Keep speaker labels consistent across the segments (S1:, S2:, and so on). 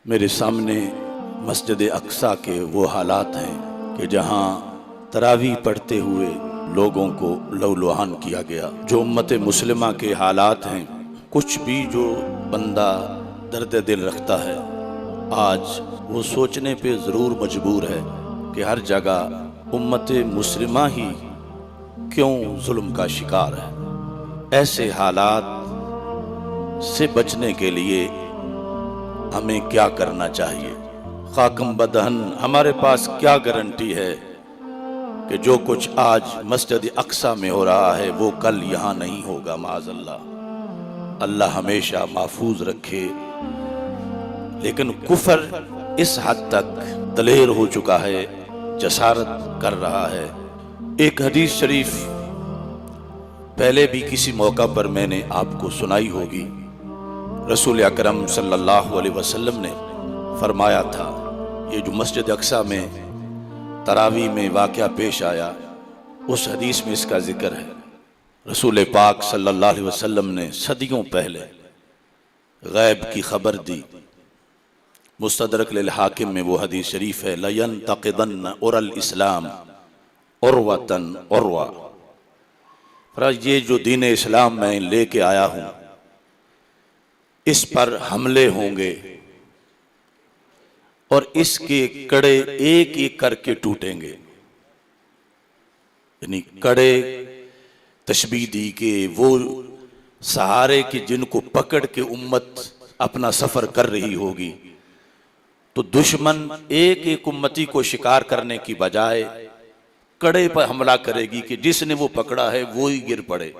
S1: मेरे सामने मस्जिद अक्सा के वो हालात हैं कि जहाँ तरावी पढ़ते हुए लोगों को लहूलुहान किया गया। जो उम्मत मुस्लिमा के हालात हैं, कुछ भी जो बंदा दर्द दिल रखता है, आज वो सोचने पे ज़रूर मजबूर है कि हर जगह उम्मत मुस्लिमा ही क्यों जुल्म का शिकार है। ऐसे हालात से बचने के लिए हमें क्या करना चाहिए? खाकम बदहन हमारे पास क्या गारंटी है कि जो कुछ आज मस्जिद अक्सा में हो रहा है वो कल यहाँ नहीं होगा? माज़अल्लाह, अल्लाह हमेशा महफूज रखे। लेकिन कुफर इस हद तक दलेर हो चुका है, जसारत कर रहा है। एक हदीस शरीफ पहले भी किसी मौका पर मैंने आपको सुनाई होगी। रसूल अकरम सल्लल्लाहु अलैहि वसल्लम ने फरमाया था, ये जो मस्जिद अक्सा में तरावी में वाक़या पेश आया, उस हदीस में इसका जिक्र है। रसूल पाक सल्लल्लाहु अलैहि वसल्लम ने सदियों पहले गैब की खबर दी। मुस्तदरक लिल हाकिम में वो हदीस शरीफ है, लयंतक़िदन्न उरल इस्लाम उर्वतन उर्वा। ये जो दीन इस्लाम मैं लेके आया हूँ, इस पर हमले होंगे और इसके कड़े एक एक करके टूटेंगे। यानी कड़े तशबीह दी के वो सहारे के जिनको पकड़ के उम्मत अपना सफर कर रही होगी, तो दुश्मन एक एक उम्मती को शिकार करने की बजाय कड़े पर हमला करेगी कि जिसने वो पकड़ा है वो ही गिर पड़े।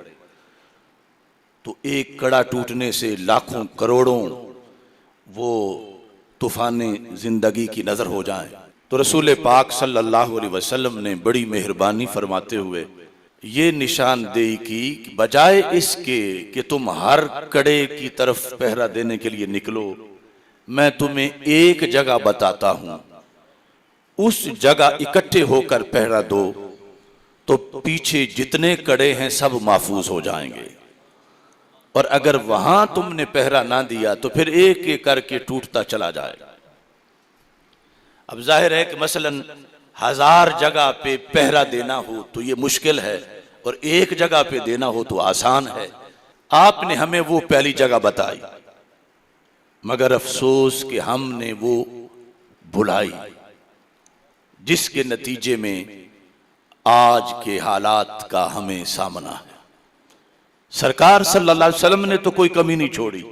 S1: तो एक कड़ा टूटने से लाखों करोड़ों वो तूफाने जिंदगी की नजर हो जाएं। तो रसूल पाक सल्लल्लाहु अलैहि वसल्लम ने बड़ी मेहरबानी फरमाते हुए ये निशानदेही की, बजाय इसके कि तुम हर कड़े की तरफ पहरा देने के लिए निकलो, मैं तुम्हें एक जगह बताता हूं, उस जगह इकट्ठे होकर पहरा दो, तो पीछे जितने कड़े हैं सब महफूज हो जाएंगे। और अगर वहां तुमने पहरा ना दिया तो फिर एक एक करके टूटता चला जाएगा। अब जाहिर है कि मसलन 1000 जगह पे पहरा देना हो तो ये मुश्किल है, और एक जगह पे देना हो तो आसान है। आपने हमें वो पहली जगह बताई, मगर अफसोस कि हमने वो भुलाई, जिसके नतीजे में आज के हालात का हमें सामना है। सरकार सल्लल्लाहु अलैहि वसल्लम ने तो कोई कमी नहीं छोड़ी,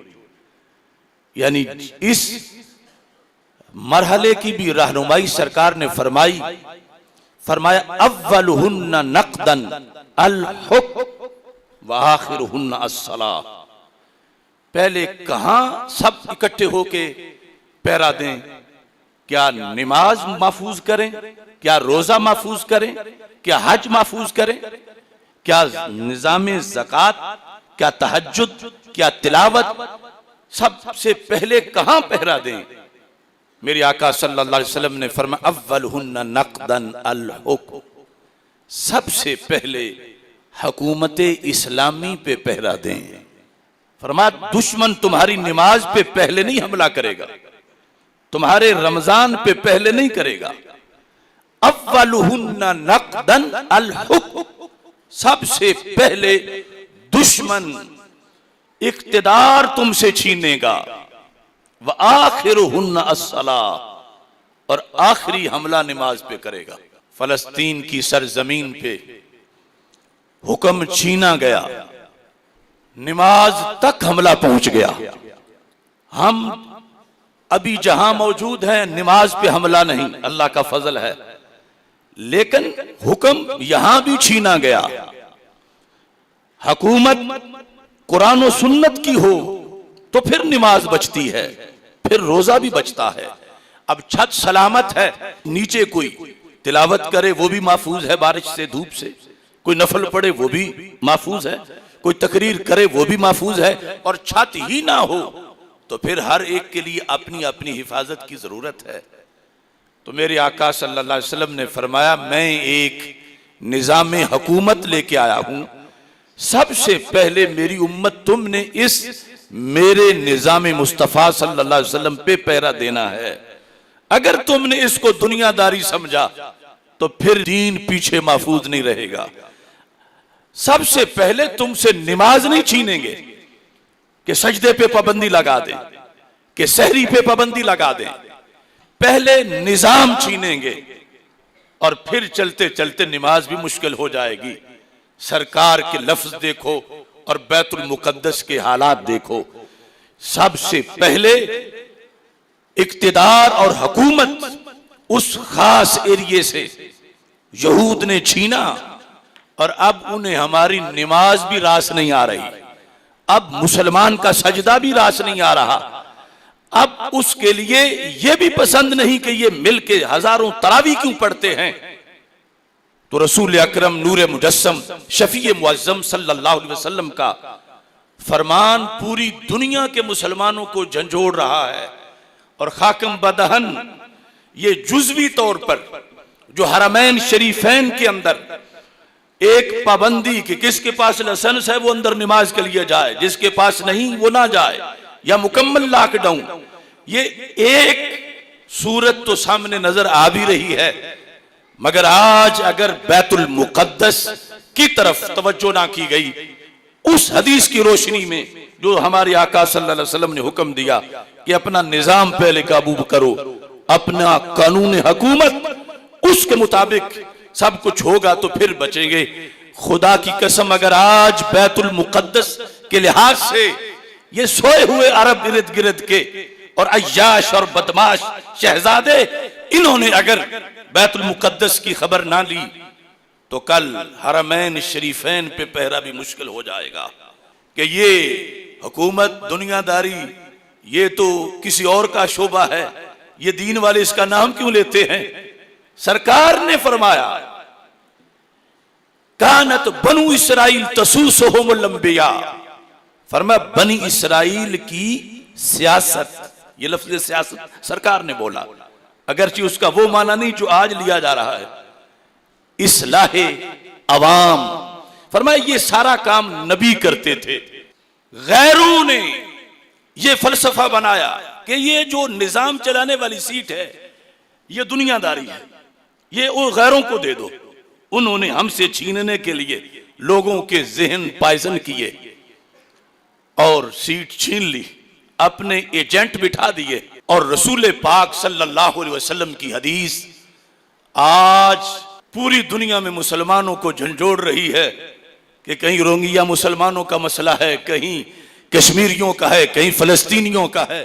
S1: यानी इस मरहले की भी रहनुमाई सरकार ने फरमाया अव्वलुहुन्ना नक़दन अल हुक्म व आखिरुहुन्ना अस्सलाह। पहले कहां सब इकट्ठे होके पहरा दें? क्या नमाज महफूज करें? क्या रोजा महफूज करें? क्या हज महफूज करें? क्या निजामे ज़कात? क्या तहज्जुद? क्या तिलावत? सबसे पहले कहां पहरा दें? मेरे आका सल्लल्लाहु अलैहि वसल्लम ने फरमाया अव्वलुहुन्ना नक़दन अल हुक्म, सबसे पहले हुकूमत इस्लामी पे पहरा दें। फरमाया दुश्मन तुम्हारी नमाज पे पहले नहीं हमला करेगा, तुम्हारे रमजान पे पहले नहीं करेगा। अव्वलुहुन्ना नक़दन अल हुक्म, सबसे पहले दुश्मन इक़्तिदार तुमसे छीनेगा। व आखिरुहुन्ना अस्सलाह, और आखिरी हमला नमाज पे करेगा। फलस्तीन की सरजमीन पे हुक्म छीना गया, नमाज तक हमला पहुंच गया। हम अभी जहां मौजूद हैं नमाज पे हमला नहीं, अल्लाह का फजल है, लेकिन हुक्म यहां भी छीना गया। हुकूमत कुरान और सुन्नत की हो तो फिर नमाज बचती है, फिर रोजा भी बचता है। अब छत सलामत है, नीचे कोई तिलावत करे वो भी महफूज है बारिश से, धूप से, कोई नफल पढ़े वो भी महफूज है, कोई तकरीर करे वो भी महफूज है, और छत ही ना हो तो फिर हर एक के लिए अपनी अपनी हिफाजत की जरूरत है। तो मेरे आका सल्लल्लाहु अलैहि वसल्लम ने फरमाया मैं एक निज़ाम हुकूमत लेके आया हूं, सबसे पहले मेरी उम्मत तुमने इस मेरे निज़ाम मुस्तफ़ा सल्लल्लाहु अलैहि वसल्लम पे पहरा देना है। अगर तुमने इसको दुनियादारी समझा तो फिर दीन पीछे महफूज नहीं रहेगा। सबसे पहले तुमसे नमाज नहीं छीनेंगे कि सजदे पे पाबंदी लगा दें, कि सहरी पे पाबंदी लगा दें। पहले निजाम छीनेंगे और फिर चलते चलते नमाज भी मुश्किल हो जाएगी। सरकार के लफ्ज देखो और बैतुल मुकद्दस के हालात देखो। सबसे पहले इक्तिदार और हुकूमत उस खास एरिए से यहूद ने छीना और अब उन्हें हमारी नमाज भी रास नहीं आ रही, अब मुसलमान का सजदा भी रास नहीं आ रहा। अब उसके लिए यह भी पसंद नहीं कि ये मिलके हजारों तरावी क्यों पढ़ते हैं। तो रसूल अकरम नूर मुजस्सम शफी मुअज्जम सल्लल्लाहु अलैहि वसल्लम का फरमान पूरी दुनिया के मुसलमानों को झंझोड़ रहा है। और खाकम बदहन ये जुज़वी तौर पर जो हरमैन शरीफैन के अंदर एक पाबंदी कि किसके पास लाइसेंस है वो अंदर नमाज के लिए जाए, जिसके पास नहीं वो ना जाए, या मुकम्मल लॉकडाउन, ये एक सूरत तो सामने नजर आ भी रही है। मगर आज अगर बैतुल मुकद्दस की तरफ तवज्जो ना की गई, उस हदीस की रोशनी में जो हमारे आका सल्लल्लाहु अलैहि वसल्लम ने हुक्म दिया कि अपना निजाम पहले काबू करो, अपना कानून हुकूमत उसके मुताबिक सब कुछ होगा तो फिर बचेंगे। खुदा की कसम अगर आज बैतुल मुकद्दस के लिहाज से ये सोए हुए अरब इर्द गिर्द के और अय्याश और बदमाश शहजादे इन्होंने अगर बैतुल मुकद्दस की खबर ना ली तो कल हरमैन शरीफैन पे पहरा भी मुश्किल हो जाएगा। कि ये हुकूमत दुनियादारी ये तो किसी और का शोबा है, ये दीन वाले इसका नाम क्यों लेते हैं। सरकार ने फरमाया कानत बनु इसराइल तसूसुहुमुल अंबिया, फरमाया बनी इसराइल की सियासत, ये लफ्ज सियासत सरकार ने बोला, अगरचे उसका वो माना नहीं जो आज लिया जा रहा है, इस्लाहे अवाम। फरमाया ये सारा काम नबी करते थे, गैरों ने ये फलसफा बनाया कि ये जो निजाम चलाने वाली सीट है ये दुनियादारी है, ये वो गैरों को दे दो। उन्होंने हमसे छीनने के लिए लोगों के जहन पायजन किए और सीट छीन ली, अपने एजेंट बिठा दिए। और रसूल पाक सल्लल्लाहु अलैहि वसल्लम की हदीस आज पूरी दुनिया में मुसलमानों को झंझोड़ रही है कि कहीं रोहिंग्या मुसलमानों का मसला है, कहीं कश्मीरियों का है, कहीं फलस्तीनियों का है।